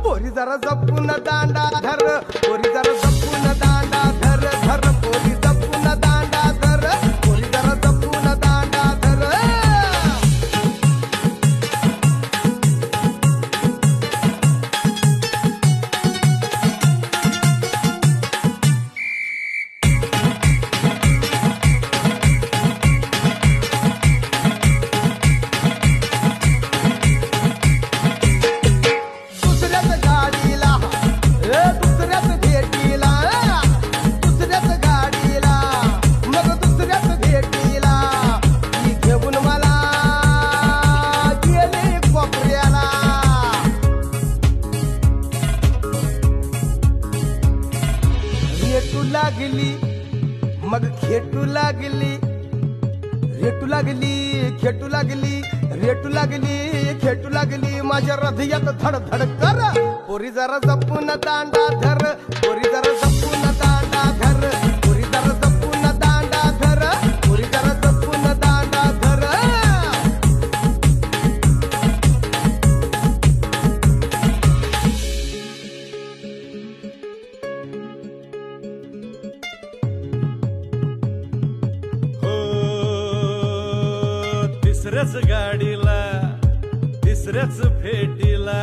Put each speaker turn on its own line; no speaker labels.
पोरी जरा जपून दांडा धर, पोरी जरा जपून दांडा धर, धर पोरी जपून दांडा धर, पोरी जरा जपून दांडा धर. लागली मग खेटू लागली, रेटू लागली, खेटू लागली, रेटू लागली, खेटू लागली, माझ्या हृदयात धड धड कर. पोरी जरा जपून दांडा धर, पोरी जरा जपून दांडा धर, पोरी जरा जपून दांडा धर, पोरी जरा जपून दांडा धर.
तिसऱ्याच गाडीला तिसऱ्याच फेटीला